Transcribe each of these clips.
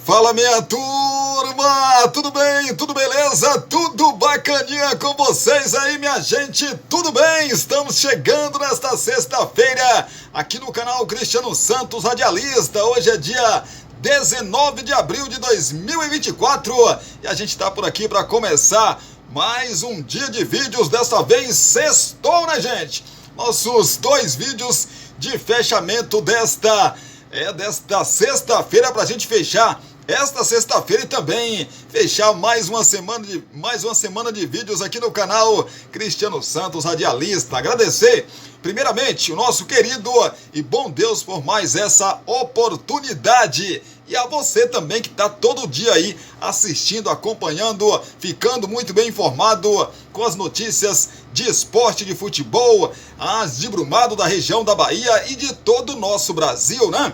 Fala, minha turma, tudo bem? Tudo beleza? Tudo bacaninha com vocês aí, minha gente? Tudo bem? Estamos chegando nesta sexta-feira aqui no canal Cristiano Santos Radialista. Hoje é dia 19 de abril de 2024 e a gente está por aqui para começar mais um dia de vídeos. Desta vez sextou, né, gente? Nossos 2 vídeos de fechamento desta sexta-feira para a gente fechar esta sexta-feira e também fechar mais uma semana de vídeos aqui no canal Cristiano Santos Radialista. Agradecer primeiramente o nosso querido e bom Deus por mais essa oportunidade. E a você também que está todo dia aí assistindo, acompanhando, ficando muito bem informado com as notícias de esporte, de futebol, as de Brumado, da região da Bahia e de todo o nosso Brasil, né?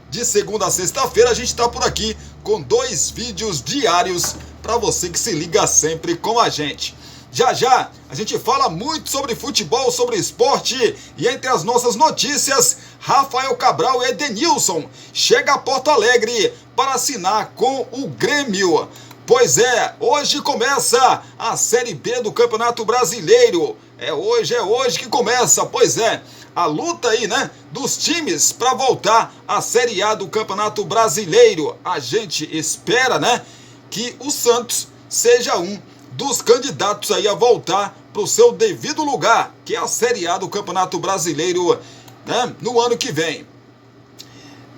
De segunda a sexta-feira a gente está por aqui com 2 vídeos diários para você que se liga sempre com a gente. Já já a gente fala muito sobre futebol, sobre esporte e entre as nossas notícias, Rafael Cabral e Edenilson chega a Porto Alegre para assinar com o Grêmio. Pois é, hoje começa a Série B do Campeonato Brasileiro. É hoje que começa, pois é, a luta aí, né, dos times para voltar à Série A do Campeonato Brasileiro. A gente espera, né, que o Santos seja um dos candidatos aí a voltar para o seu devido lugar, que é a Série A do Campeonato Brasileiro, né, no ano que vem.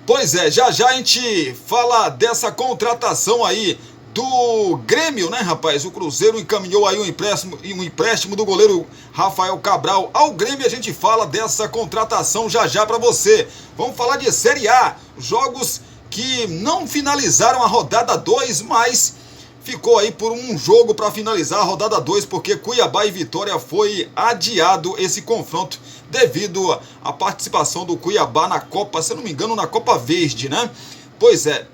Pois é, já a gente fala dessa contratação aí do Grêmio, né, rapaz? O Cruzeiro encaminhou aí um empréstimo do goleiro Rafael Cabral ao Grêmio. A gente fala dessa contratação já para você. Vamos falar de Série A, jogos que não finalizaram a rodada 2, mas ficou aí por um jogo para finalizar a rodada 2, porque Cuiabá e Vitória foi adiado esse confronto devido à participação do Cuiabá na Copa, se eu não me engano, na Copa Verde, né? Pois é.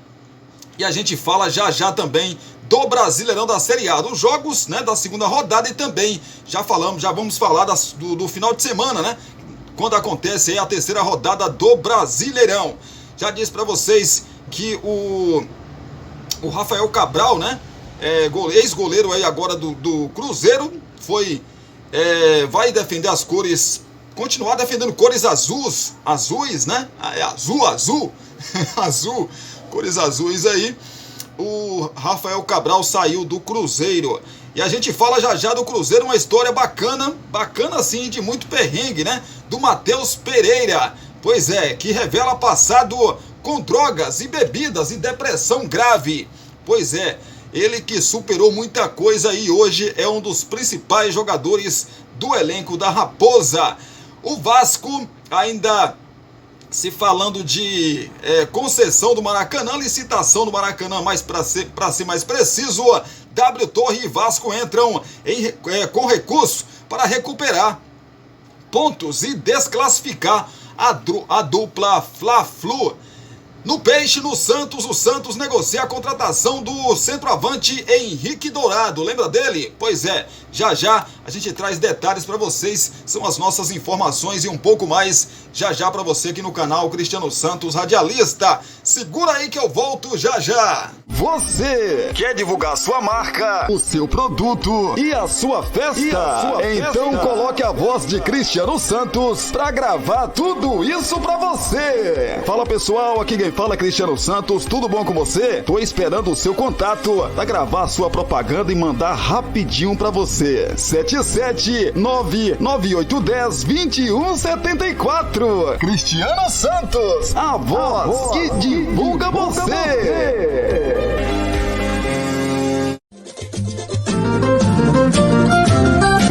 E a gente fala já também do Brasileirão da Série A, dos jogos, né, da segunda rodada e também já vamos falar do final de semana, né? Quando acontece aí a terceira rodada do Brasileirão. Já disse para vocês que o Rafael Cabral, né, ex-goleiro aí agora do Cruzeiro, vai defender as cores, continuar defendendo cores azuis, né? Azul, cores azuis aí. O Rafael Cabral saiu do Cruzeiro. E a gente fala já do Cruzeiro, uma história bacana assim, de muito perrengue, né? Do Matheus Pereira. Pois é, que revela passado com drogas e bebidas e depressão grave. Pois é, ele que superou muita coisa e hoje é um dos principais jogadores do elenco da Raposa. O Vasco ainda se falando de concessão do Maracanã, licitação do Maracanã, mas para ser mais preciso, W Torre e Vasco entram com recurso para recuperar pontos e desclassificar a dupla Fla-Flu. No Peixe, no Santos, o Santos negocia a contratação do centroavante Henrique Dourado. Lembra dele? Pois é, já a gente traz detalhes para vocês, são as nossas informações e um pouco mais já para você aqui no canal Cristiano Santos Radialista. Segura aí que eu volto já. Você quer divulgar sua marca, o seu produto e a sua festa? Então coloque a voz de Cristiano Santos para gravar tudo isso para você. Fala, pessoal, aqui quem fala é Cristiano Santos, tudo bom com você? Tô esperando o seu contato para gravar sua propaganda e mandar rapidinho para você. 77998102174. Cristiano Santos, a voz que divulga você.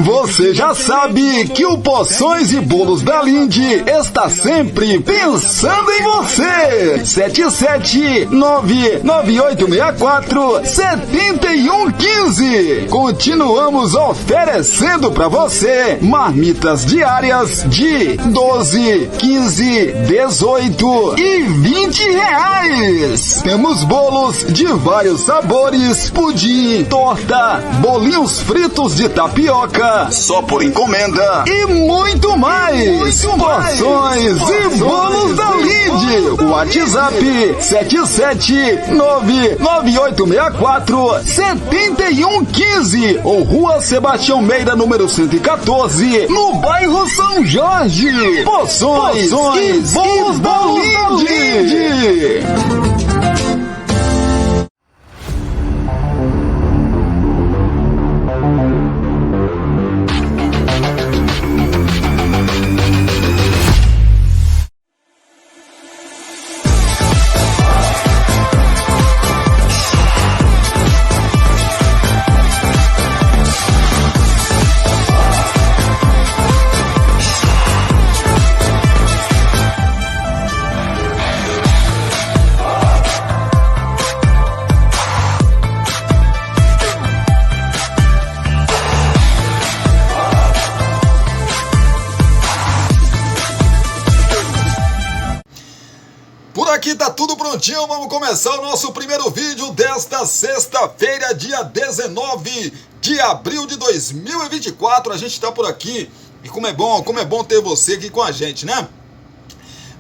Você já sabe que o Poções e Bolos da Linde está sempre pensando em você. 77998647115. Continuamos oferecendo para você marmitas diárias de 12, 15, 18 e 20 reais. Temos bolos de vários sabores, pudim, torta, bolinhos fritos de tapioca, só por encomenda e muito mais. Porções e bolos da Lide. WhatsApp 77998647115 ou Rua Sebastião Meira, número 114, no bairro São Jorge. Porções e bolos da Lide. Por aqui tá tudo prontinho, vamos começar o nosso primeiro vídeo desta sexta-feira, dia 19 de abril de 2024. A gente tá por aqui e como é bom ter você aqui com a gente, né?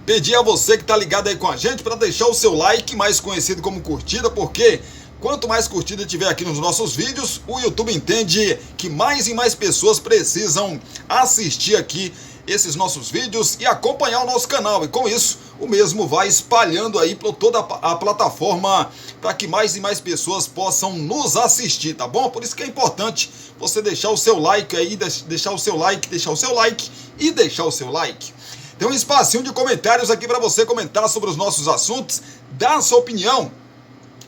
Pedir a você que tá ligado aí com a gente para deixar o seu like, mais conhecido como curtida, porque quanto mais curtida tiver aqui nos nossos vídeos, o YouTube entende que mais e mais pessoas precisam assistir aqui esses nossos vídeos e acompanhar o nosso canal, e com isso o mesmo vai espalhando aí por toda a plataforma para que mais e mais pessoas possam nos assistir, tá bom? Por isso que é importante você deixar o seu like aí, deixar o seu like e deixar o seu like. Tem um espacinho de comentários aqui para você comentar sobre os nossos assuntos, dar a sua opinião,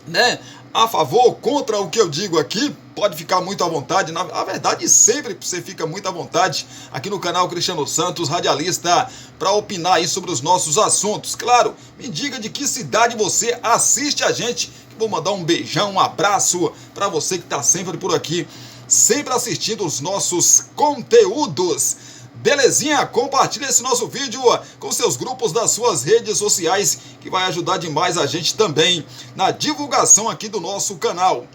né? A favor ou contra o que eu digo aqui, pode ficar muito à vontade. Na verdade, sempre você fica muito à vontade aqui no canal Cristiano Santos, radialista, para opinar aí sobre os nossos assuntos. Claro, me diga de que cidade você assiste a gente. Vou mandar um beijão, um abraço para você que está sempre por aqui, sempre assistindo os nossos conteúdos. Belezinha? Compartilha esse nosso vídeo com seus grupos das suas redes sociais, que vai ajudar demais a gente também na divulgação aqui do nosso canal.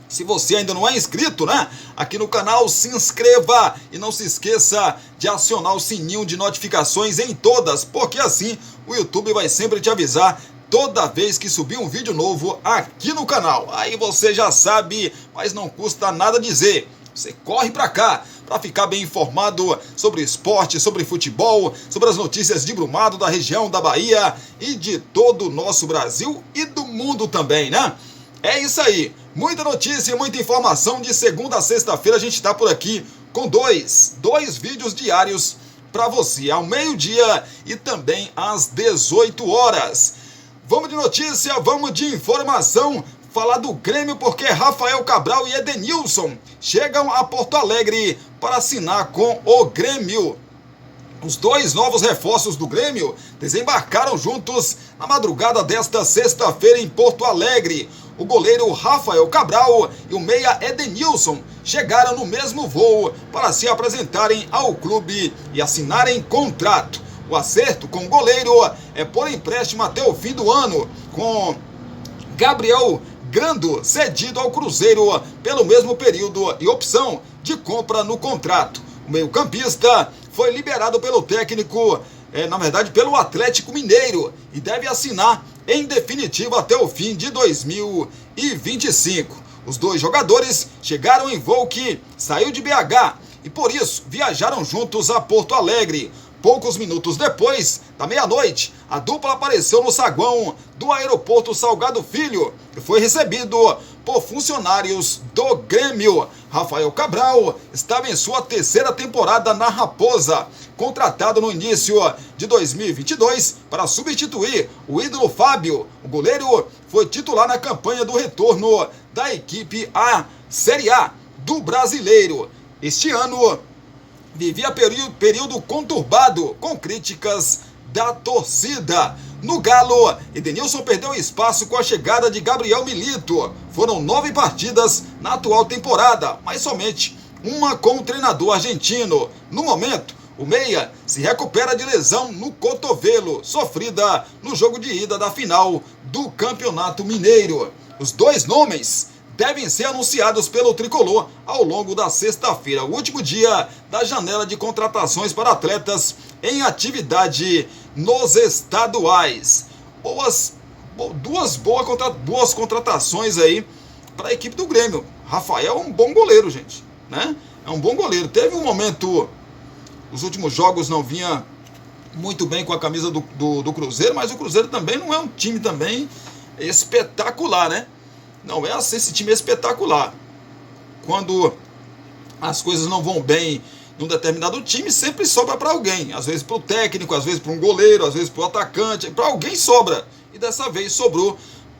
Se você ainda não é inscrito, né, aqui no canal, se inscreva e não se esqueça de acionar o sininho de notificações em todas, porque assim o YouTube vai sempre te avisar toda vez que subir um vídeo novo aqui no canal. Aí você já sabe, mas não custa nada dizer. Você corre pra cá para ficar bem informado sobre esporte, sobre futebol, sobre as notícias de Brumado, da região da Bahia e de todo o nosso Brasil e do mundo também, né? É isso aí, muita notícia e muita informação. De segunda a sexta-feira a gente está por aqui com dois vídeos diários para você, ao meio-dia e também às 18 horas. Vamos de notícia, vamos de informação. Falar do Grêmio, porque Rafael Cabral e Edenilson chegam a Porto Alegre para assinar com o Grêmio. Os dois novos reforços do Grêmio desembarcaram juntos na madrugada desta sexta-feira em Porto Alegre. O goleiro Rafael Cabral e o meia Edenilson chegaram no mesmo voo para se apresentarem ao clube e assinarem contrato. O acerto com o goleiro é por empréstimo até o fim do ano, com Gabriel Grando cedido ao Cruzeiro pelo mesmo período e opção de compra no contrato. O meio-campista foi liberado pelo técnico, pelo Atlético Mineiro, e deve assinar em definitivo até o fim de 2025. Os dois jogadores chegaram em voo que saiu de BH e por isso viajaram juntos a Porto Alegre. Poucos minutos depois da meia-noite, a dupla apareceu no saguão do aeroporto Salgado Filho e foi recebido por funcionários do Grêmio. Rafael Cabral estava em sua terceira temporada na Raposa, contratado no início de 2022 para substituir o ídolo Fábio. O goleiro foi titular na campanha do retorno da equipe à Série A do Brasileiro. Este ano vivia período conturbado com críticas da torcida. No Galo, Edenilson perdeu espaço com a chegada de Gabriel Milito. Foram 9 partidas na atual temporada, mas somente uma com o treinador argentino. No momento, o meia se recupera de lesão no cotovelo, sofrida no jogo de ida da final do Campeonato Mineiro. Os dois nomes devem ser anunciados pelo Tricolor ao longo da sexta-feira, o último dia da janela de contratações para atletas em atividade nos estaduais. Duas boas contratações aí para a equipe do Grêmio. Rafael é um bom goleiro, gente, né? É um bom goleiro. Teve um momento, os últimos jogos não vinha muito bem com a camisa do Cruzeiro, mas o Cruzeiro também não é um time também espetacular, né? Não é assim, esse time é espetacular. Quando as coisas não vão bem num determinado time, sempre sobra para alguém. Às vezes para o técnico, às vezes para um goleiro, às vezes para o atacante. Para alguém sobra. E dessa vez sobrou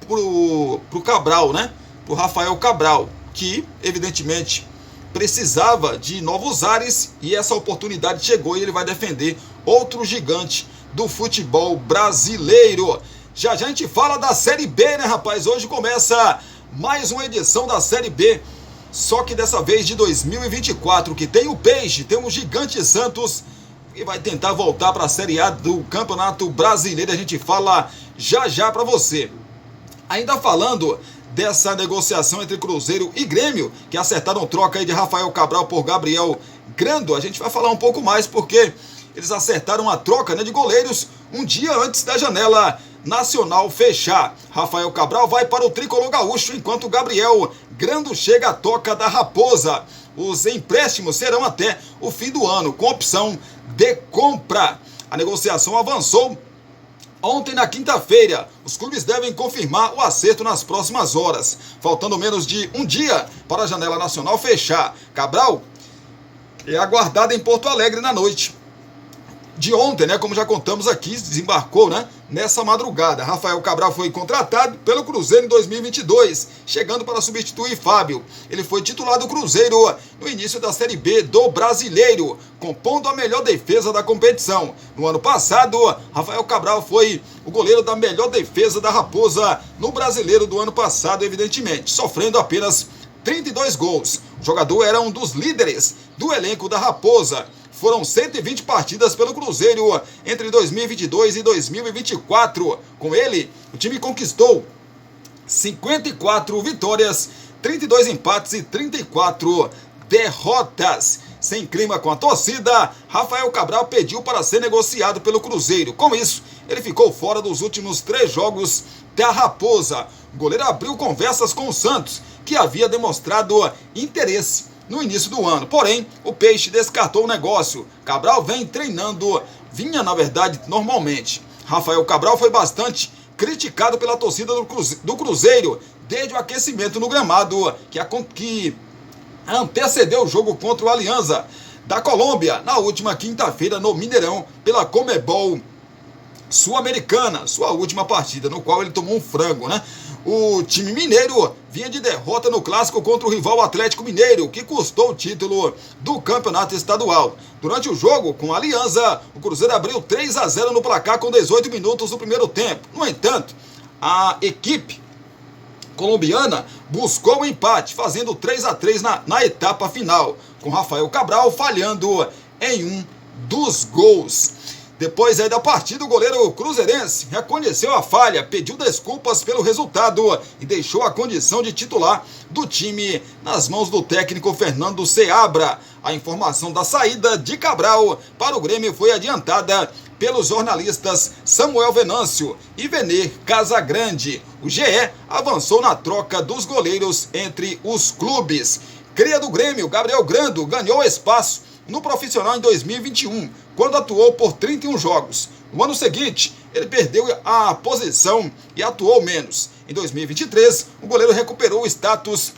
pro Cabral, né? Pro Rafael Cabral, que evidentemente precisava de novos ares, e essa oportunidade chegou e ele vai defender outro gigante do futebol brasileiro. Já a gente fala da Série B, né, rapaz? Hoje começa mais uma edição da Série B, só que dessa vez de 2024, que tem o Peixe, tem o Gigante Santos, e vai tentar voltar para a Série A do Campeonato Brasileiro. A gente fala já para você. Ainda falando dessa negociação entre Cruzeiro e Grêmio, que acertaram troca aí de Rafael Cabral por Gabriel Grando, a gente vai falar um pouco mais, porque eles acertaram a troca, né, de goleiros um dia antes da janela nacional fechar. Rafael Cabral vai para o Tricolor Gaúcho, enquanto Gabriel Grando chega à toca da Raposa. Os empréstimos serão até o fim do ano, com opção de compra. A negociação avançou ontem, na quinta-feira. Os clubes devem confirmar o acerto nas próximas horas, faltando menos de um dia para a janela nacional fechar. Cabral é aguardado em Porto Alegre na noite de ontem, né? Como já contamos aqui, desembarcou, né, nessa madrugada. Rafael Cabral foi contratado pelo Cruzeiro em 2022, chegando para substituir Fábio. Ele foi titular do Cruzeiro no início da Série B do Brasileiro, compondo a melhor defesa da competição. No ano passado, Rafael Cabral foi o goleiro da melhor defesa da Raposa no Brasileiro do ano passado, evidentemente, sofrendo apenas 32 gols. O jogador era um dos líderes do elenco da Raposa. Foram 120 partidas pelo Cruzeiro entre 2022 e 2024. Com ele, o time conquistou 54 vitórias, 32 empates e 34 derrotas. Sem clima com a torcida, Rafael Cabral pediu para ser negociado pelo Cruzeiro. Com isso, ele ficou fora dos últimos 3 jogos da Raposa. O goleiro abriu conversas com o Santos, que havia demonstrado interesse no início do ano. Porém, o Peixe descartou o negócio. Cabral vinha na verdade normalmente. Rafael Cabral foi bastante criticado pela torcida do Cruzeiro desde o aquecimento no gramado que antecedeu o jogo contra o Alianza da Colômbia na última quinta-feira no Mineirão pela Conmebol Sul-Americana, sua última partida, no qual ele tomou um frango, né? O time mineiro vinha de derrota no clássico contra o rival Atlético Mineiro, que custou o título do campeonato estadual. Durante o jogo com a Alianza, o Cruzeiro abriu 3-0 no placar com 18 minutos do primeiro tempo. No entanto, a equipe colombiana buscou o empate, fazendo 3-3 na etapa final, com Rafael Cabral falhando em um dos gols. Depois aí da partida, o goleiro cruzeirense reconheceu a falha, pediu desculpas pelo resultado e deixou a condição de titular do time nas mãos do técnico Fernando Seabra. A informação da saída de Cabral para o Grêmio foi adiantada pelos jornalistas Samuel Venâncio e Venê Casagrande. O GE avançou na troca dos goleiros entre os clubes. Cria do Grêmio, Gabriel Grando, ganhou espaço no profissional em 2021, quando atuou por 31 jogos. No ano seguinte, ele perdeu a posição e atuou menos. Em 2023, o goleiro recuperou o status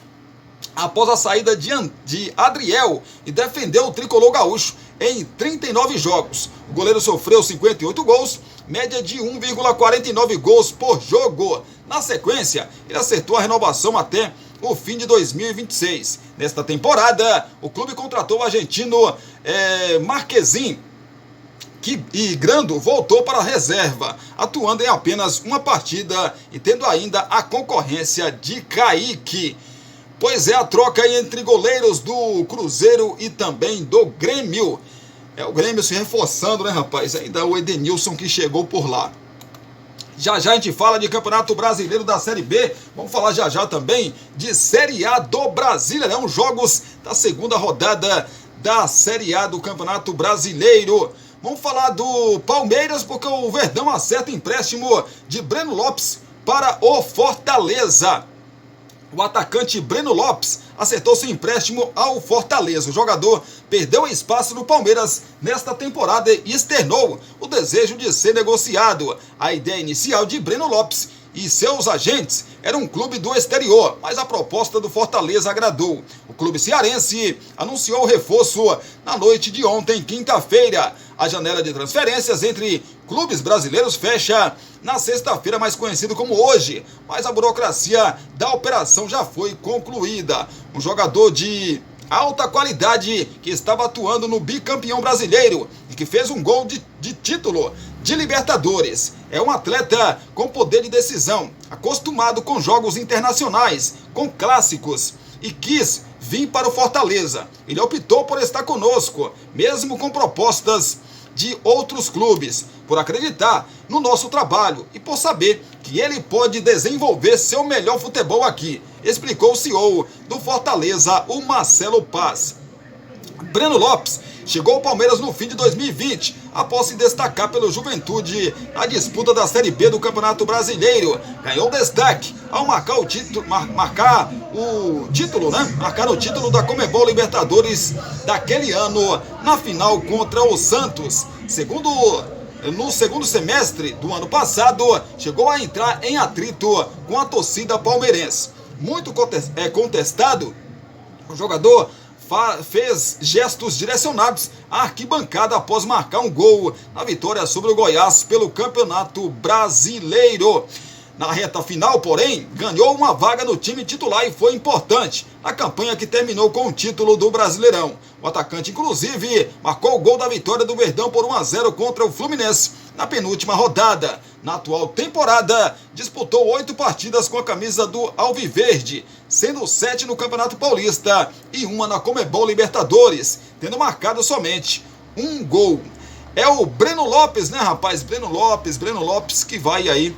após a saída de Adriel e defendeu o tricolor gaúcho em 39 jogos. O goleiro sofreu 58 gols, média de 1,49 gols por jogo. Na sequência, ele acertou a renovação até o fim de 2026. Nesta temporada, o clube contratou o argentino Marquezin, e Grando voltou para a reserva, atuando em apenas uma partida e tendo ainda a concorrência de Kaique. Pois é, a troca entre goleiros do Cruzeiro e também do Grêmio. É o Grêmio se reforçando, né, rapaz? Ainda o Edenilson que chegou por lá. Já já a gente fala de Campeonato Brasileiro da Série B. Vamos falar já já também de Série A do Brasileirão. Jogos da segunda rodada da Série A do Campeonato Brasileiro. Vamos falar do Palmeiras, porque o Verdão acerta empréstimo de Breno Lopes para o Fortaleza. O atacante Breno Lopes acertou seu empréstimo ao Fortaleza. O jogador perdeu espaço no Palmeiras nesta temporada e externou o desejo de ser negociado. A ideia inicial de Breno Lopes e seus agentes era um clube do exterior, mas a proposta do Fortaleza agradou. O clube cearense anunciou o reforço na noite de ontem, quinta-feira. A janela de transferências entre clubes brasileiros fecha na sexta-feira, mais conhecido como hoje, mas a burocracia da operação já foi concluída. Um jogador de alta qualidade que estava atuando no bicampeão brasileiro e que fez um gol de título de Libertadores. É um atleta com poder de decisão, acostumado com jogos internacionais, com clássicos, e quis vir para o Fortaleza. Ele optou por estar conosco, mesmo com propostas de outros clubes, por acreditar no nosso trabalho e por saber que ele pode desenvolver seu melhor futebol aqui, explicou o CEO do Fortaleza, o Marcelo Paz. Breno Lopes chegou ao Palmeiras no fim de 2020, após se destacar pelo Juventude na disputa da Série B do Campeonato Brasileiro. Ganhou destaque ao marcar o título da Conmebol Libertadores daquele ano, na final contra o Santos. No segundo semestre do ano passado, chegou a entrar em atrito com a torcida palmeirense. Muito contestado, o jogador fez gestos direcionados à arquibancada após marcar um gol na vitória sobre o Goiás pelo Campeonato Brasileiro. Na reta final, porém, ganhou uma vaga no time titular e foi importante na campanha que terminou com o título do Brasileirão. O atacante, inclusive, marcou o gol da vitória do Verdão por 1-0 contra o Fluminense na penúltima rodada. Na atual temporada, disputou 8 partidas com a camisa do Alviverde, sendo 7 no Campeonato Paulista e 1 na Conmebol Libertadores, tendo marcado somente um gol. É o Breno Lopes, né, rapaz? Breno Lopes que vai aí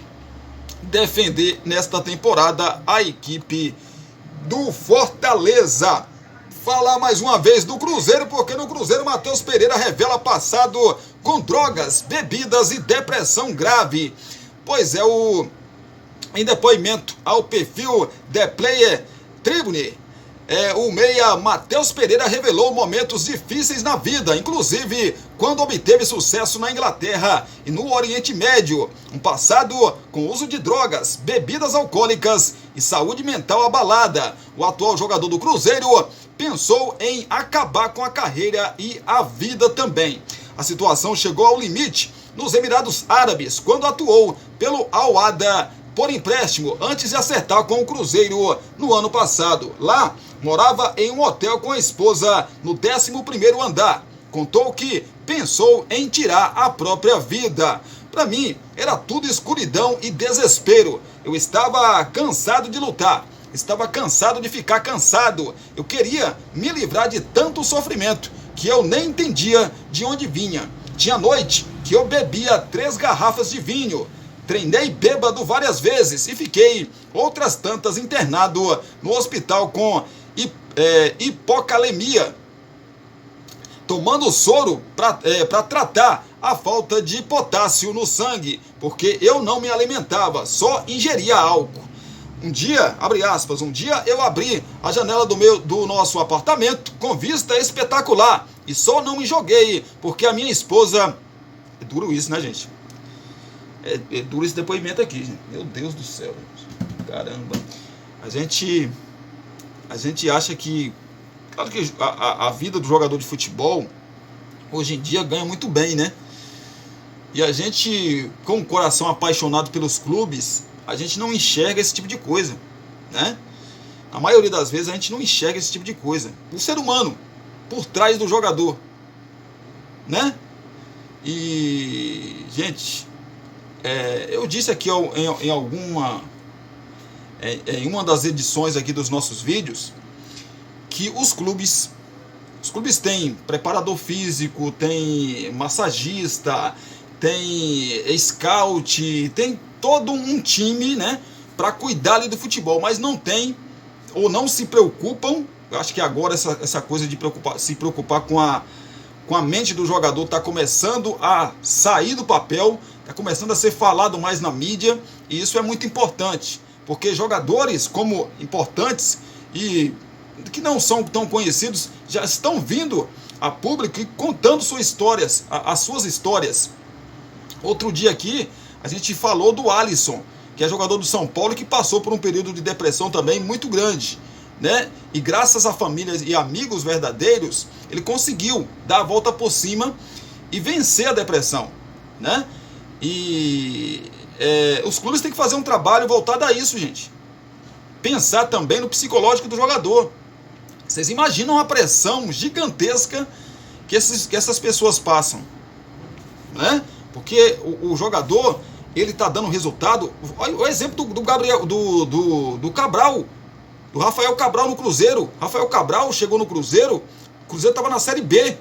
defender nesta temporada a equipe do Fortaleza. Falar mais uma vez do Cruzeiro, porque no Cruzeiro Matheus Pereira revela passado com drogas, bebidas e depressão grave. Pois é, em depoimento ao perfil The Player Tribune, o meia Matheus Pereira revelou momentos difíceis na vida, inclusive quando obteve sucesso na Inglaterra e no Oriente Médio. Um passado com uso de drogas, bebidas alcoólicas e saúde mental abalada. O atual jogador do Cruzeiro pensou em acabar com a carreira e a vida também. A situação chegou ao limite nos Emirados Árabes, quando atuou pelo Al-Wahda por empréstimo, antes de acertar com o Cruzeiro no ano passado. Lá, morava em um hotel com a esposa no 11º andar. Contou que pensou em tirar a própria vida. Para mim, era tudo escuridão e desespero. Eu estava cansado de lutar. Estava cansado de ficar cansado. Eu queria me livrar de tanto sofrimento que eu nem entendia de onde vinha. Tinha noite que eu bebia 3 garrafas de vinho. Treinei bêbado várias vezes e fiquei outras tantas internado no hospital com hipocalemia, tomando soro para tratar a falta de potássio no sangue, porque eu não me alimentava, só ingeria álcool. Um dia, abre aspas, eu abri a janela do nosso apartamento com vista espetacular e só não me joguei porque a minha esposa... É duro isso, né, gente? É duro esse depoimento aqui, gente. Meu Deus do céu, gente. Caramba. A gente acha que... Claro que a vida do jogador de futebol hoje em dia ganha muito bem, né? E a gente, com o coração apaixonado pelos clubes, a gente não enxerga esse tipo de coisa, né? A maioria das vezes a gente não enxerga esse tipo de coisa. O ser humano por trás do jogador, né? E, gente, eu disse aqui em uma das edições aqui dos nossos vídeos que os clubes têm preparador físico, tem massagista, tem scout, tem todo um time, né, para cuidar ali do futebol, mas não tem, ou não se preocupam. Eu acho que agora essa coisa de se preocupar com a mente do jogador está começando a sair do papel, está começando a ser falado mais na mídia, e isso é muito importante, porque jogadores como importantes e que não são tão conhecidos já estão vindo a público e contando suas histórias, as suas histórias. Outro dia aqui a gente falou do Alisson, que é jogador do São Paulo, que passou por um período de depressão também muito grande, né? E graças a famílias e amigos verdadeiros, ele conseguiu dar a volta por cima e vencer a depressão, né? E os clubes têm que fazer um trabalho voltado a isso, gente. Pensar também no psicológico do jogador. Vocês imaginam a pressão gigantesca que essas pessoas passam, né? Porque o jogador, ele tá dando resultado. Olha o exemplo do Gabriel, do Cabral, do Rafael Cabral no Cruzeiro. Rafael Cabral chegou no Cruzeiro, o Cruzeiro estava na Série B.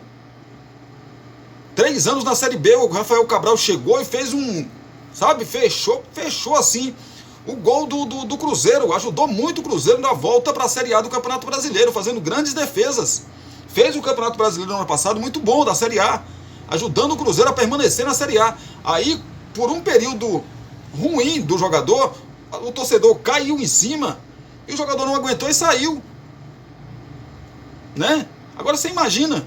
3 anos na Série B, o Rafael Cabral chegou e fez fechou assim o gol do Cruzeiro. Ajudou muito o Cruzeiro na volta para a Série A do Campeonato Brasileiro, fazendo grandes defesas. Fez o Campeonato Brasileiro no ano passado muito bom, da Série A, ajudando o Cruzeiro a permanecer na Série A. Aí, por um período ruim do jogador, o torcedor caiu em cima e o jogador não aguentou e saiu, né? Agora você imagina,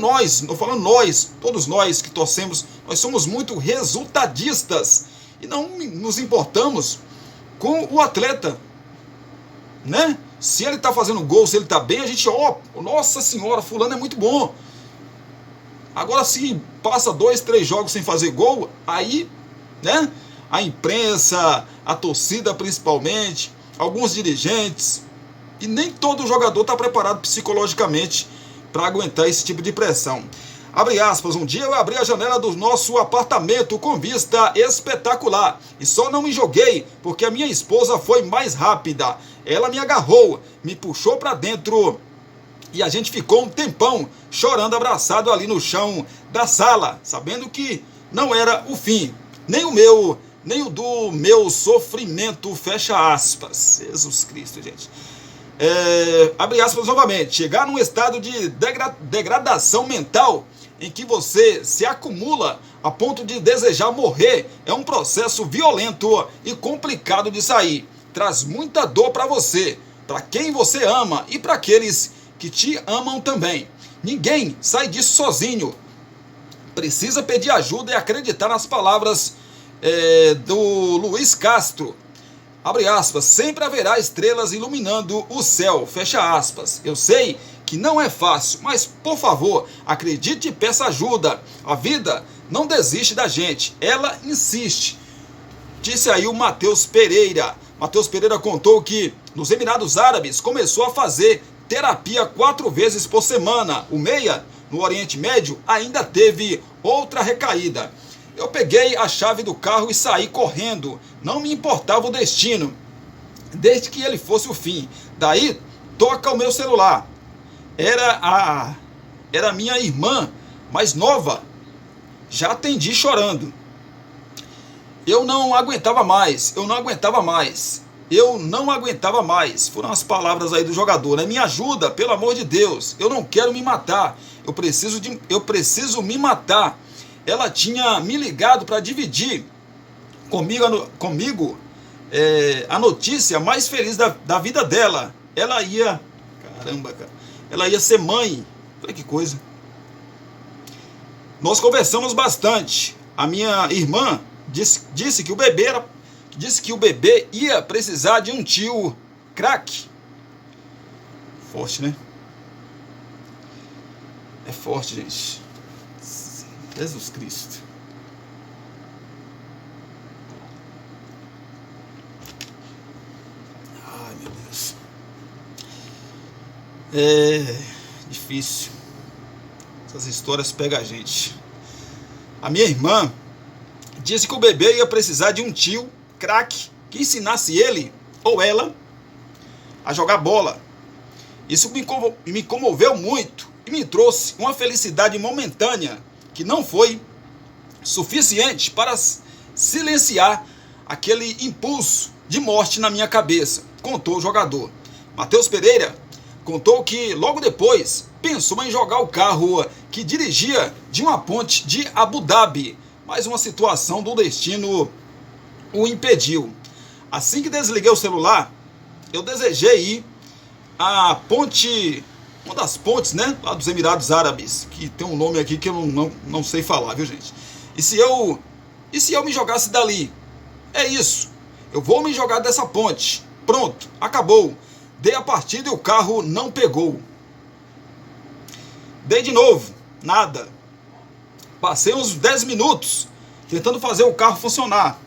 nós, estou falando nós, todos nós que torcemos, nós somos muito resultadistas e não nos importamos com o atleta, né? Se ele está fazendo gol, se ele está bem, a gente, nossa senhora, fulano é muito bom. Agora, se passa 2, 3 jogos sem fazer gol, aí, né, a imprensa, a torcida principalmente, alguns dirigentes, e nem todo jogador está preparado psicologicamente para aguentar esse tipo de pressão. Abre aspas, um dia eu abri a janela do nosso apartamento com vista espetacular e só não me joguei porque a minha esposa foi mais rápida. Ela me agarrou, me puxou para dentro e a gente ficou um tempão chorando abraçado ali no chão da sala, sabendo que não era o fim, nem o meu, nem o do meu sofrimento, fecha aspas. Jesus Cristo, gente. Abre aspas novamente, chegar num estado de degradação mental em que você se acumula a ponto de desejar morrer é um processo violento e complicado de sair. Traz muita dor para você, para quem você ama e para aqueles que te amam também. Ninguém sai disso sozinho. Precisa pedir ajuda e acreditar nas palavras do Luiz Castro. Abre aspas, sempre haverá estrelas iluminando o céu, fecha aspas. Eu sei que não é fácil, mas por favor, acredite e peça ajuda. A vida não desiste da gente, ela insiste. Disse aí o Matheus Pereira. Matheus Pereira contou que nos Emirados Árabes começou a fazer terapia 4 vezes por semana. O Meia, no Oriente Médio, ainda teve outra recaída. Eu peguei a chave do carro e saí correndo. Não me importava o destino, desde que ele fosse o fim. Daí, toca o meu celular. Era minha irmã mais nova. Já atendi chorando. Eu não aguentava mais. Foram as palavras aí do jogador, né? Me ajuda, pelo amor de Deus. Eu não quero me matar. Eu preciso me matar. Ela tinha me ligado para dividir comigo a notícia mais feliz da vida dela. Ela ia ser mãe. Olha que coisa. Nós conversamos bastante. A minha irmã disse que o bebê ia precisar de um tio craque. Forte, né? É forte, gente. Jesus Cristo. Ai, meu Deus. É difícil. Essas histórias pegam a gente. A minha irmã disse que o bebê ia precisar de um tio craque que ensinasse ele ou ela a jogar bola. Isso me comoveu muito e me trouxe uma felicidade momentânea que não foi suficiente para silenciar aquele impulso de morte na minha cabeça, contou o jogador. Matheus Pereira contou que logo depois pensou em jogar o carro que dirigia de uma ponte de Abu Dhabi, mas uma situação do destino o impediu. Assim que desliguei o celular, eu desejei ir à ponte, uma das pontes, né, lá dos Emirados Árabes, que tem um nome aqui que eu não sei falar, viu, gente? E se eu me jogasse dali? É isso, eu vou me jogar dessa ponte. Pronto, acabou. Dei a partida e o carro não pegou. Dei de novo, nada. Passei uns 10 minutos tentando fazer o carro funcionar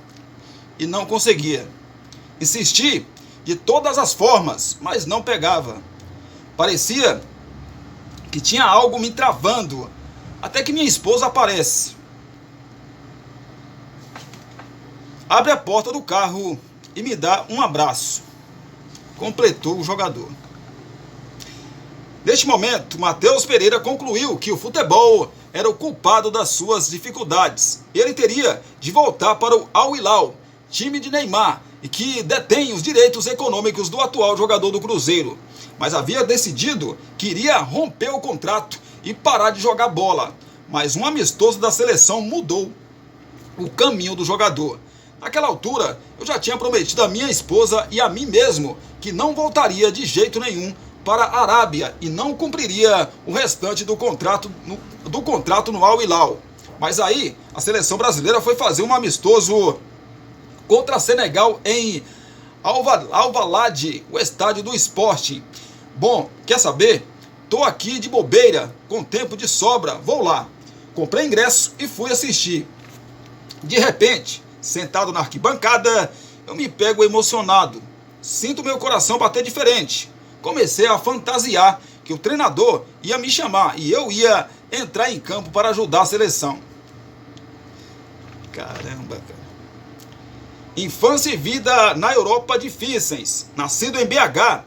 e não conseguia. Insisti de todas as formas, mas não pegava. Parecia que tinha algo me travando, até que minha esposa aparece. Abre a porta do carro e me dá um abraço, completou o jogador. Neste momento, Matheus Pereira concluiu que o futebol era o culpado das suas dificuldades. Ele teria de voltar para o Al Hilal, time de Neymar, e que detém os direitos econômicos do atual jogador do Cruzeiro. Mas havia decidido que iria romper o contrato e parar de jogar bola. Mas um amistoso da seleção mudou o caminho do jogador. Naquela altura, eu já tinha prometido à minha esposa e a mim mesmo que não voltaria de jeito nenhum para a Arábia e não cumpriria o restante do contrato no Al Hilal. Mas aí, a seleção brasileira foi fazer um amistoso contra Senegal em Alvalade, o estádio do Esporte. Bom, quer saber? Tô aqui de bobeira, com tempo de sobra, vou lá. Comprei ingresso e fui assistir. De repente, sentado na arquibancada, eu me pego emocionado. Sinto meu coração bater diferente. Comecei a fantasiar que o treinador ia me chamar e eu ia entrar em campo para ajudar a seleção. Caramba, cara. Infância e vida na Europa difíceis. Nascido em BH,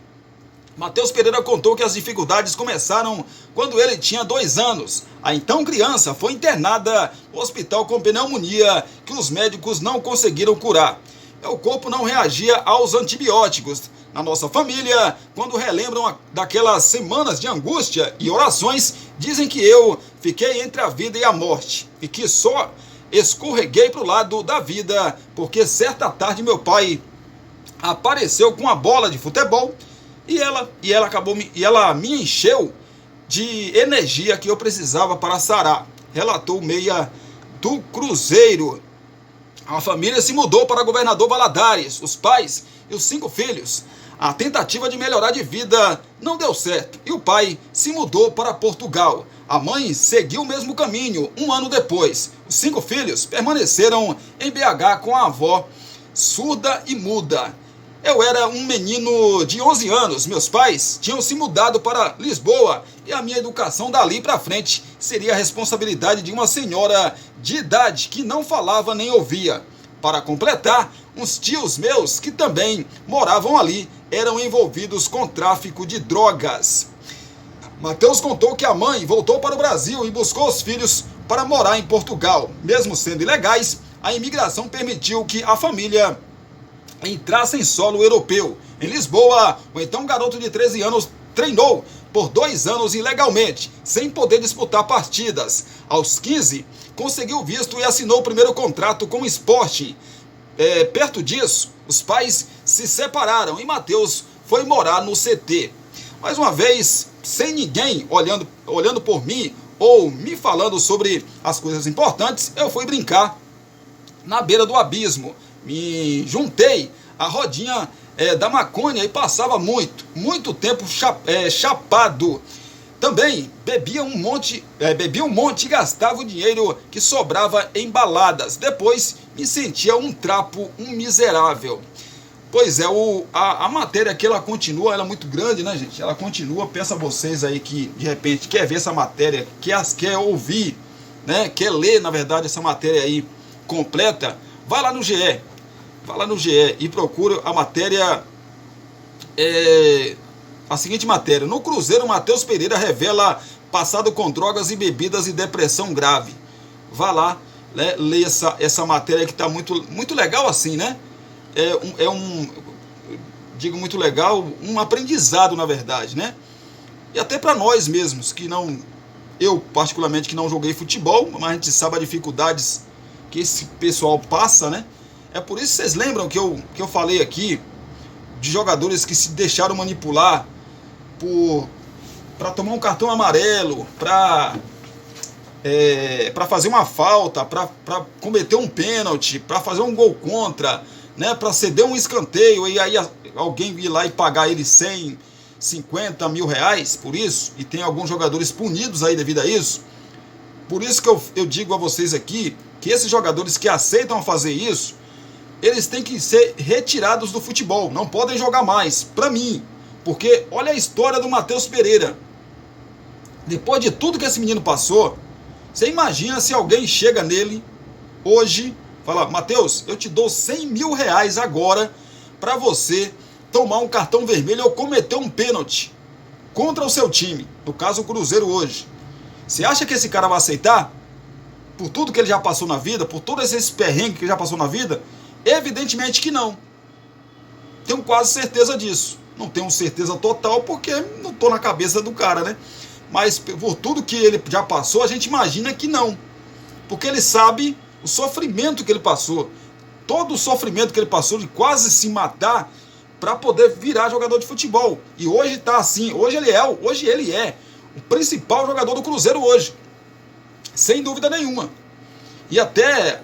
Matheus Pereira contou que as dificuldades começaram quando ele tinha 2 anos. A então criança foi internada no hospital com pneumonia que os médicos não conseguiram curar. O corpo não reagia aos antibióticos. Na nossa família, quando relembram daquelas semanas de angústia e orações, dizem que eu fiquei entre a vida e a morte e que só escorreguei para o lado da vida porque certa tarde meu pai apareceu com uma bola de futebol e ela me encheu de energia que eu precisava para sarar, relatou o meia do Cruzeiro. A família se mudou para Governador Valadares, os pais e os 5 filhos. A tentativa de melhorar de vida não deu certo e o pai se mudou para Portugal. A mãe seguiu o mesmo caminho 1 ano depois. Os 5 filhos permaneceram em BH com a avó surda e muda. Eu era um menino de 11 anos, meus pais tinham se mudado para Lisboa e a minha educação dali para frente seria a responsabilidade de uma senhora de idade que não falava nem ouvia. Para completar, uns tios meus que também moravam ali eram envolvidos com tráfico de drogas. Matheus contou que a mãe voltou para o Brasil e buscou os filhos para morar em Portugal. Mesmo sendo ilegais, a imigração permitiu que a família entrasse em solo europeu. Em Lisboa, o então garoto de 13 anos treinou por 2 anos ilegalmente, sem poder disputar partidas. Aos 15, conseguiu visto e assinou o primeiro contrato com o Sporting. Perto disso, os pais se separaram e Matheus foi morar no CT. Mais uma vez, sem ninguém olhando por mim ou me falando sobre as coisas importantes, eu fui brincar na beira do abismo. Me juntei à rodinha da maconha e passava muito tempo chapado. Também bebia um monte e gastava o dinheiro que sobrava em baladas. Depois me sentia um trapo, um miserável. Pois é, a matéria aqui ela continua, ela é muito grande, né, gente? Ela continua, pensa vocês aí que de repente quer ver essa matéria, quer ouvir, né? Quer ler, na verdade, essa matéria aí completa, vai lá no GE. Vai lá no GE e procura a matéria, a seguinte matéria. No Cruzeiro, Matheus Pereira revela passado com drogas e bebidas e depressão grave. Vá lá ler essa matéria que está muito, muito legal assim, né? Digo muito legal, um aprendizado na verdade, né? E até para nós mesmos, que não, eu particularmente que não joguei futebol, mas a gente sabe as dificuldades que esse pessoal passa, né? É por isso que vocês lembram que eu falei aqui de jogadores que se deixaram manipular para tomar um cartão amarelo, para fazer uma falta, para cometer um pênalti, para fazer um gol contra, né? Para ceder um escanteio e aí alguém ir lá e pagar ele 150 mil reais por isso, e tem alguns jogadores punidos aí devido a isso. Por isso que eu digo a vocês aqui que esses jogadores que aceitam fazer isso, eles têm que ser retirados do futebol, não podem jogar mais, para mim, porque olha a história do Matheus Pereira. Depois de tudo que esse menino passou, você imagina se alguém chega nele hoje, fala: Matheus, eu te dou 100 mil reais agora para você tomar um cartão vermelho ou cometer um pênalti contra o seu time, no caso o Cruzeiro hoje. Você acha que esse cara vai aceitar? Por tudo que ele já passou na vida, por todos esses perrengues que ele já passou na vida? Evidentemente que não. Tenho quase certeza disso. Não tenho certeza total porque não estou na cabeça do cara, né? Mas por tudo que ele já passou, a gente imagina que não. Porque ele sabe o sofrimento que ele passou. Todo o sofrimento que ele passou de quase se matar para poder virar jogador de futebol. E hoje está assim. Hoje ele é o principal jogador do Cruzeiro hoje. Sem dúvida nenhuma. E até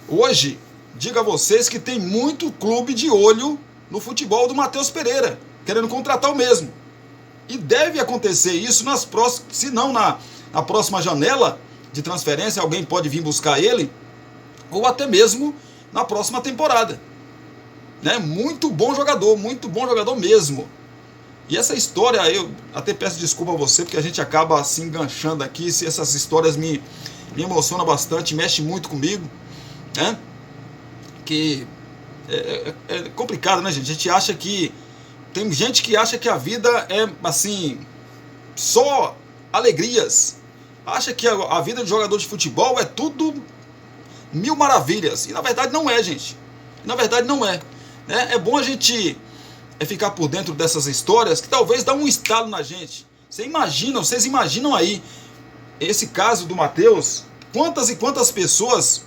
hoje, digo a vocês que tem muito clube de olho no futebol do Matheus Pereira, querendo contratar o mesmo. E deve acontecer isso nas próximas, se não na próxima janela de transferência, alguém pode vir buscar ele, ou até mesmo na próxima temporada. Né? Muito bom jogador mesmo. E essa história, eu até peço desculpa a você, porque a gente acaba se enganchando aqui, se essas histórias me emocionam bastante, mexe muito comigo, né? Que é complicado, né, gente? A gente acha que tem gente que acha que a vida é assim, só alegrias. Acha que a vida de jogador de futebol é tudo mil maravilhas. E na verdade não é, gente. Na verdade não é. Né? É bom a gente ficar por dentro dessas histórias que talvez dá um estalo na gente. Vocês imaginam aí esse caso do Matheus? Quantas e quantas pessoas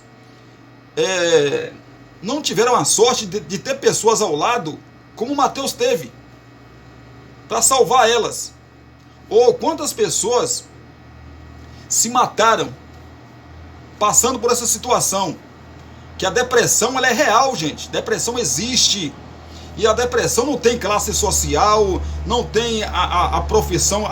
não tiveram a sorte de ter pessoas ao lado como o Matheus teve para salvar elas? Ou quantas pessoas se mataram passando por essa situação? Que a depressão ela é real, gente. Depressão existe. E a depressão não tem classe social, não tem a profissão.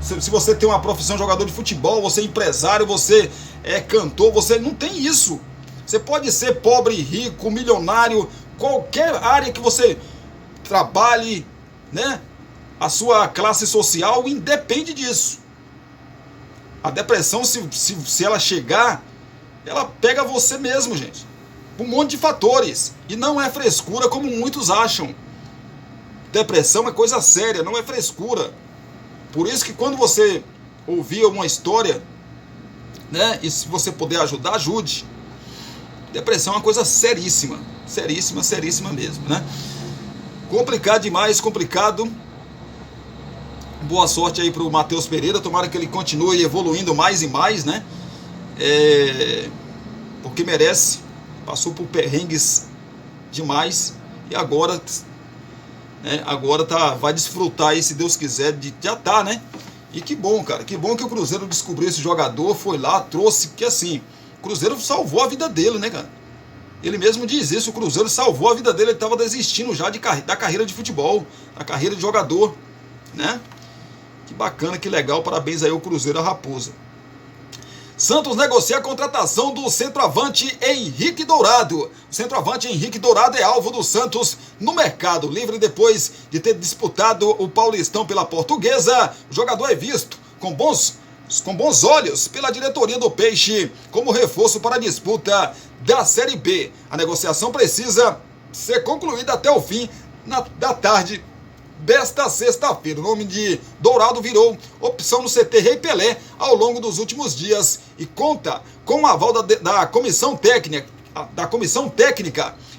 Se você tem uma profissão jogador de futebol, você é empresário, você é cantor, você não tem isso. Você pode ser pobre, rico, milionário, qualquer área que você trabalhe, né? A sua classe social independe disso. A depressão, se ela chegar, ela pega você mesmo, gente. Um monte de fatores. E não é frescura como muitos acham. Depressão é coisa séria, não é frescura. Por isso que quando você ouvir uma história, né, e se você puder ajudar, ajude. Depressão é uma coisa seríssima. Seríssima, seríssima mesmo, né? Complicado demais, complicado. Boa sorte aí pro Matheus Pereira. Tomara que ele continue evoluindo mais e mais, né? Porque merece. Passou por perrengues demais. E agora, né, vai desfrutar aí, se Deus quiser, já tá, né? E que bom, cara. Que bom que o Cruzeiro descobriu esse jogador, foi lá, trouxe, que assim, o Cruzeiro salvou a vida dele, né, cara? Ele mesmo diz isso, o Cruzeiro salvou a vida dele, ele estava desistindo já da carreira de futebol, da carreira de jogador, né? Que bacana, que legal, parabéns aí ao Cruzeiro, a Raposa. Santos negocia a contratação do centroavante Henrique Dourado. O centroavante Henrique Dourado é alvo do Santos no mercado livre depois de ter disputado o Paulistão pela Portuguesa. O jogador é visto com bons olhos pela diretoria do Peixe como reforço para a disputa da Série B. A negociação precisa ser concluída até o fim da tarde desta sexta-feira. O nome de Dourado virou opção no CT Rei Pelé ao longo dos últimos dias e conta com o aval da comissão técnica,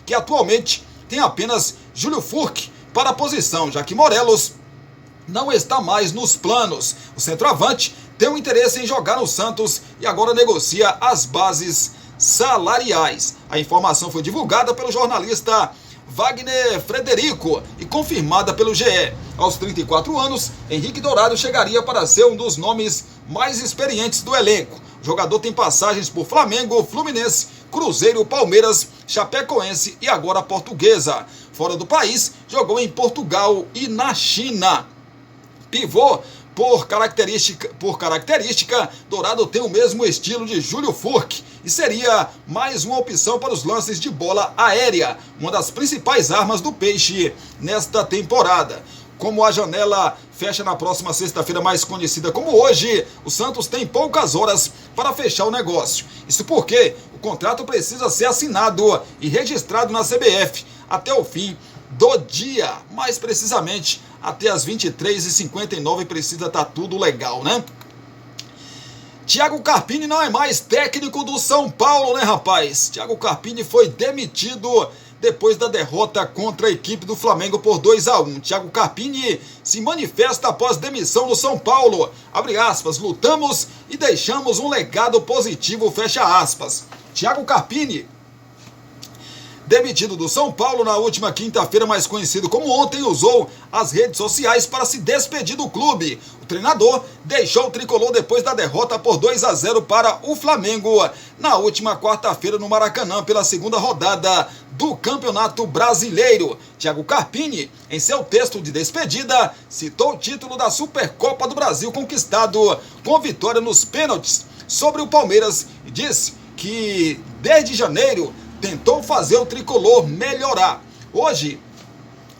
que atualmente tem apenas Júlio Furque para a posição, já que Morelos não está mais nos planos. O centroavante tem um interesse em jogar no Santos e agora negocia as bases salariais. A informação foi divulgada pelo jornalista Wagner Frederico e confirmada pelo GE. Aos 34 anos, Henrique Dourado chegaria para ser um dos nomes mais experientes do elenco. O jogador tem passagens por Flamengo, Fluminense, Cruzeiro, Palmeiras, Chapecoense e agora Portuguesa. Fora do país, jogou em Portugal e na China. Pivô, por característica, Dourado tem o mesmo estilo de Júlio Furque e seria mais uma opção para os lances de bola aérea, uma das principais armas do Peixe nesta temporada. Como a janela fecha na próxima sexta-feira, mais conhecida como hoje, o Santos tem poucas horas para fechar o negócio. Isso porque o contrato precisa ser assinado e registrado na CBF até o fim do dia, mais precisamente até as 23h59 precisa estar tudo legal, né? Thiago Carpini não é mais técnico do São Paulo, né, rapaz? Thiago Carpini foi demitido depois da derrota contra a equipe do Flamengo por 2-1. Thiago Carpini se manifesta após demissão do São Paulo. Abre aspas, lutamos e deixamos um legado positivo, fecha aspas. Thiago Carpini, demitido do São Paulo na última quinta-feira, mais conhecido como ontem, usou as redes sociais para se despedir do clube. O treinador deixou o tricolor depois da derrota por 2-0 para o Flamengo na última quarta-feira no Maracanã pela segunda rodada do Campeonato Brasileiro. Thiago Carpini, em seu texto de despedida, citou o título da Supercopa do Brasil conquistado com vitória nos pênaltis sobre o Palmeiras e disse que desde janeiro tentou fazer o tricolor melhorar. Hoje,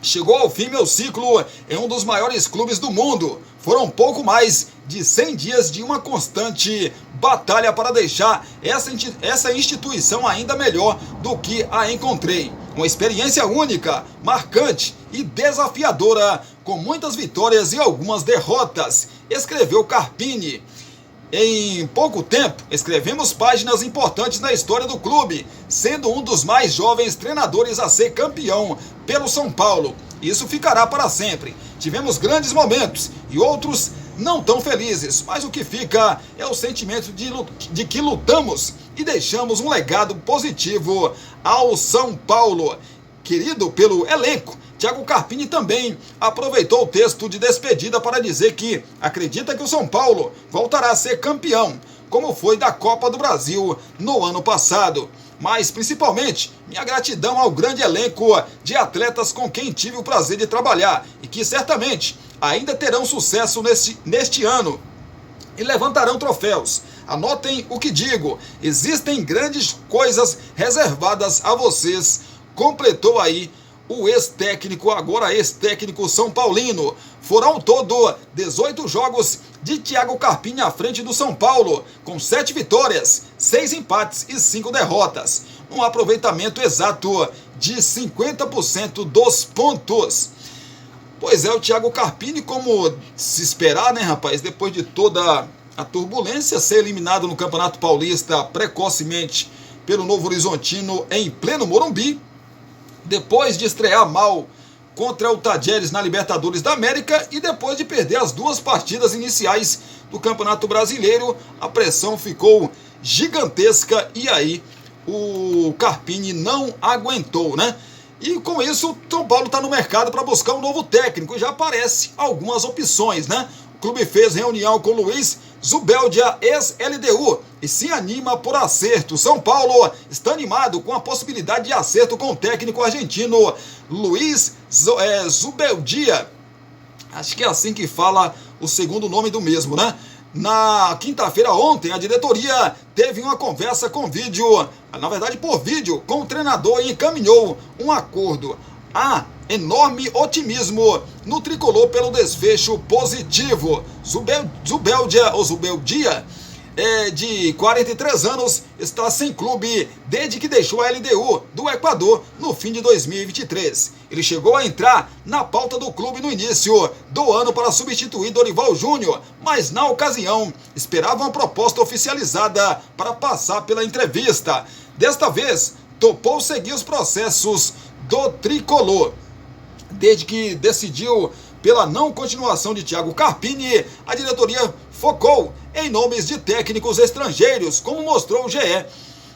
chegou ao fim meu ciclo em um dos maiores clubes do mundo. Foram pouco mais de 100 dias de uma constante batalha para deixar essa instituição ainda melhor do que a encontrei. Uma experiência única, marcante e desafiadora, com muitas vitórias e algumas derrotas, escreveu Carpini. Em pouco tempo, escrevemos páginas importantes na história do clube, sendo um dos mais jovens treinadores a ser campeão pelo São Paulo. Isso ficará para sempre. Tivemos grandes momentos e outros não tão felizes, mas o que fica é o sentimento de que lutamos e deixamos um legado positivo ao São Paulo. Querido pelo elenco, Thiago Carpini também aproveitou o texto de despedida para dizer que acredita que o São Paulo voltará a ser campeão, como foi da Copa do Brasil no ano passado. Mas, principalmente, minha gratidão ao grande elenco de atletas com quem tive o prazer de trabalhar e que certamente ainda terão sucesso neste ano e levantarão troféus. Anotem o que digo, existem grandes coisas reservadas a vocês, completou aí o ex-técnico, agora ex-técnico São Paulino. Foram ao todo 18 jogos de Thiago Carpini à frente do São Paulo, com 7 vitórias, 6 empates e 5 derrotas. Um aproveitamento exato de 50% dos pontos. Pois é, o Thiago Carpini, como se esperar, né, rapaz, depois de toda a turbulência, ser eliminado no Campeonato Paulista precocemente pelo Novo Horizontino em pleno Morumbi, depois de estrear mal contra o Tajeres na Libertadores da América e depois de perder as 2 partidas iniciais do Campeonato Brasileiro, a pressão ficou gigantesca e aí o Carpini não aguentou, né? E com isso, o São Paulo está no mercado para buscar um novo técnico. Já aparecem algumas opções, né? O clube fez reunião com Luiz Zubeldia, ex-LDU, e se anima por acerto. São Paulo está animado com a possibilidade de acerto com o técnico argentino Luiz Zubeldia. Acho que é assim que fala o segundo nome do mesmo, né? Na quinta-feira ontem, a diretoria teve uma conversa com vídeo, na verdade por vídeo, com o treinador e encaminhou um acordo. Há enorme otimismo no tricolor pelo desfecho positivo. Zubeldia de 43 anos, está sem clube desde que deixou a LDU do Equador no fim de 2023. Ele chegou a entrar na pauta do clube no início do ano para substituir Dorival Júnior, mas na ocasião esperava uma proposta oficializada para passar pela entrevista. Desta vez, topou seguir os processos do tricolor. Desde que decidiu pela não continuação de Thiago Carpini, a diretoria focou em nomes de técnicos estrangeiros, como mostrou o GE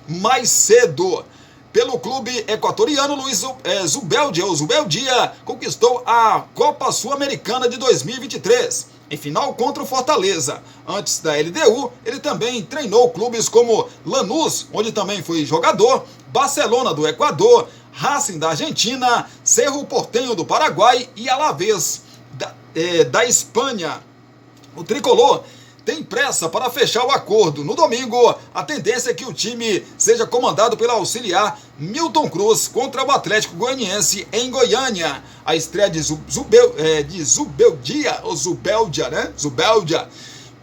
mais cedo. Pelo clube equatoriano, Luiz Zubeldia conquistou a Copa Sul-Americana de 2023, em final contra o Fortaleza. Antes da LDU, ele também treinou clubes como Lanús, onde também foi jogador, Barcelona do Equador, Racing da Argentina, Cerro Porteño do Paraguai e Alavés da Espanha. O tricolor tem pressa para fechar o acordo. No domingo, a tendência é que o time seja comandado pelo auxiliar Milton Cruz contra o Atlético Goianiense em Goiânia. A estreia de Zubeldia, né? Zubeldia,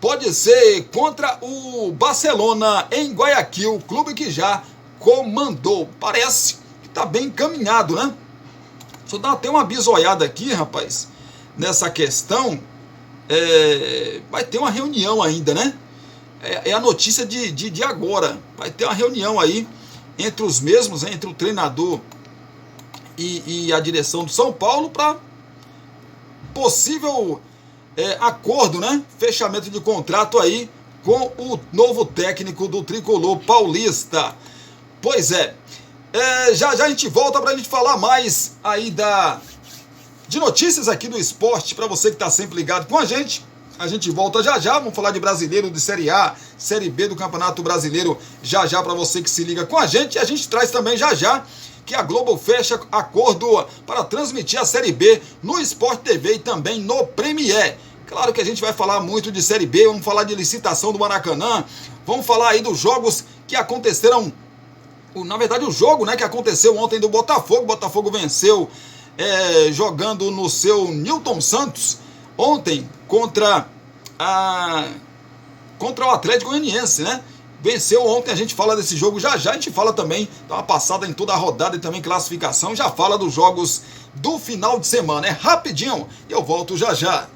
pode ser contra o Barcelona em Guayaquil, clube que já comandou. Parece que está bem encaminhado, né? Deixa eu dar até uma bisoiada aqui, rapaz, nessa questão. Vai ter uma reunião ainda, né? É a notícia de agora. Vai ter uma reunião aí entre os mesmos, entre o treinador e a direção do São Paulo para possível acordo, né? Fechamento de contrato aí com o novo técnico do tricolor paulista. Pois já a gente volta para a gente falar mais aí de notícias aqui do esporte, para você que está sempre ligado com a gente. A gente volta já, vamos falar de brasileiro, de Série A, Série B do Campeonato Brasileiro, já para você que se liga com a gente. E a gente traz também já que a Globo fecha acordo para transmitir a Série B no Sport TV e também no Premiere. Claro que a gente vai falar muito de Série B, vamos falar de licitação do Maracanã, vamos falar aí dos jogos que aconteceram, na verdade o jogo, né, que aconteceu ontem do Botafogo. O Botafogo venceu jogando no seu Newton Santos ontem contra o Atlético Goianiense, né? Venceu ontem, a gente fala desse jogo já, a gente fala também, dá uma passada em toda a rodada e também classificação, já fala dos jogos do final de semana. É rapidinho, eu volto já.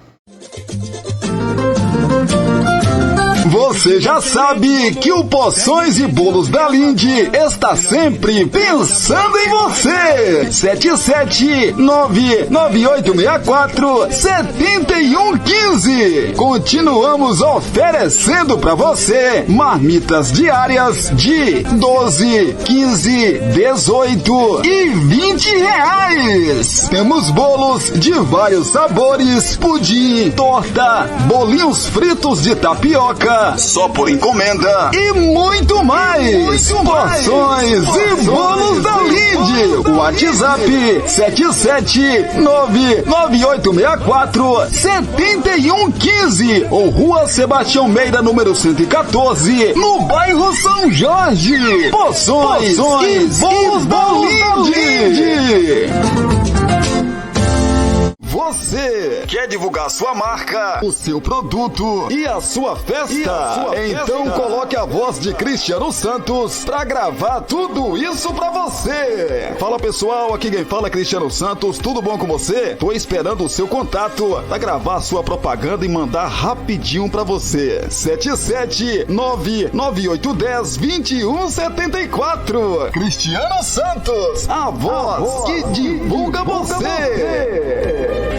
Você já sabe que o Poções e Bolos da Linde está sempre pensando em você. 77998647115. Continuamos oferecendo para você marmitas diárias de 12, 15, 18 e 20 reais. Temos bolos de vários sabores, pudim, torta, bolinhos fritos de tapioca, só por encomenda e muito mais. Porções e Bolos da Linde. WhatsApp 77998647115 ou Rua Sebastião Meira, número 114, no bairro São Jorge. Poções e Bolos da Linde. Você quer divulgar sua marca, o seu produto e a sua festa? Então coloque a voz de Cristiano Santos para gravar tudo isso para você. Fala pessoal, aqui quem fala é Cristiano Santos, tudo bom com você? Tô esperando o seu contato para gravar sua propaganda e mandar rapidinho para você. 77998102174. Cristiano Santos, a voz que divulga você.